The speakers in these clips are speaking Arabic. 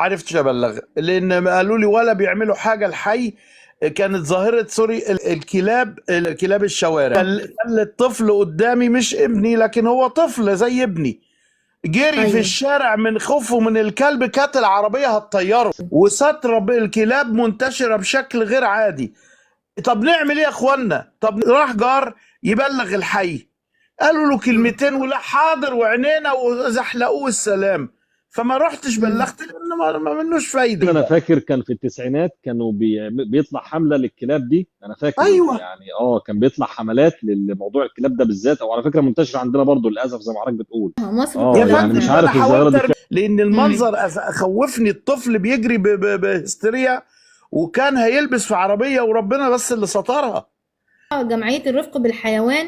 عرفتش ابلغ لان قالوا لي ولا بيعملوا حاجه الحي. كانت ظاهره سوري الكلاب الشوارع. كان الطفل قدامي مش ابني لكن هو طفل زي ابني، جري في ايوه. الشارع من خوفه من الكلب، كانت العربيه هتطيره. وستر الكلاب منتشره بشكل غير عادي. طب نعمل ايه يا اخوانا؟ طب راح جار يبلغ الحي، قالوا له كلمتين ولا حاضر وعينينا وزحلقوه السلام. فما رحتش بلغت لان ما منوش فايده. انا فاكر كان في التسعينات كانوا بيطلع حمله للكلاب دي، انا فاكر ايوه يعني كان بيطلع حملات للموضوع الكلاب ده بالذات، او على فكره منتشر عندنا برضو للاسف زي ما حضرتك بتقول. مصر يا كلها يعني فندم مش ده انا عارف الظاهره حاولت دي لان المنظر خوفني. الطفل بيجري بهستيريا وكان هيلبس في عربيه وربنا بس اللي سترها. جمعية الرفق بالحيوان،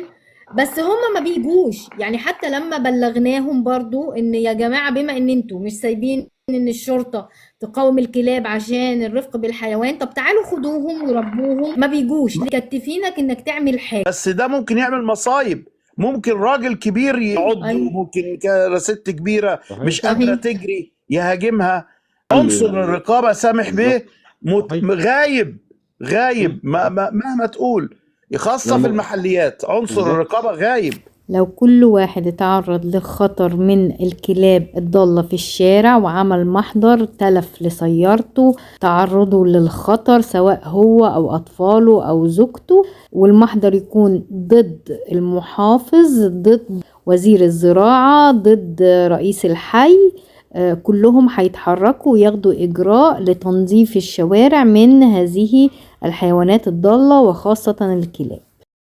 بس هم ما بيجوش. يعني حتى لما بلغناهم برضو ان يا جماعة بما ان انتوا مش سايبين ان الشرطة تقاوم الكلاب عشان الرفق بالحيوان، طب تعالوا خدوهم وربوهم. ما بيجوش مكتفينك انك تعمل حاجة. بس ده ممكن يعمل مصايب. ممكن راجل كبير يعض، أيوة. وممكن ست كبيره صحيح مش قادره صحيح. تجري يهاجمها. عنصر الرقابه سامح بيه بالظبط صحيح. غايب غايب مهما تقول، خاصه في لما المحليات عنصر بالظبط الرقابه غايب. لو كل واحد اتعرض لخطر من الكلاب الضالة في الشارع وعمل محضر تلف لسيارته تعرضه للخطر سواء هو أو أطفاله أو زوجته، والمحضر يكون ضد المحافظ، ضد وزير الزراعة، ضد رئيس الحي، كلهم هيتحركوا وياخدوا إجراء لتنظيف الشوارع من هذه الحيوانات الضالة وخاصة الكلاب.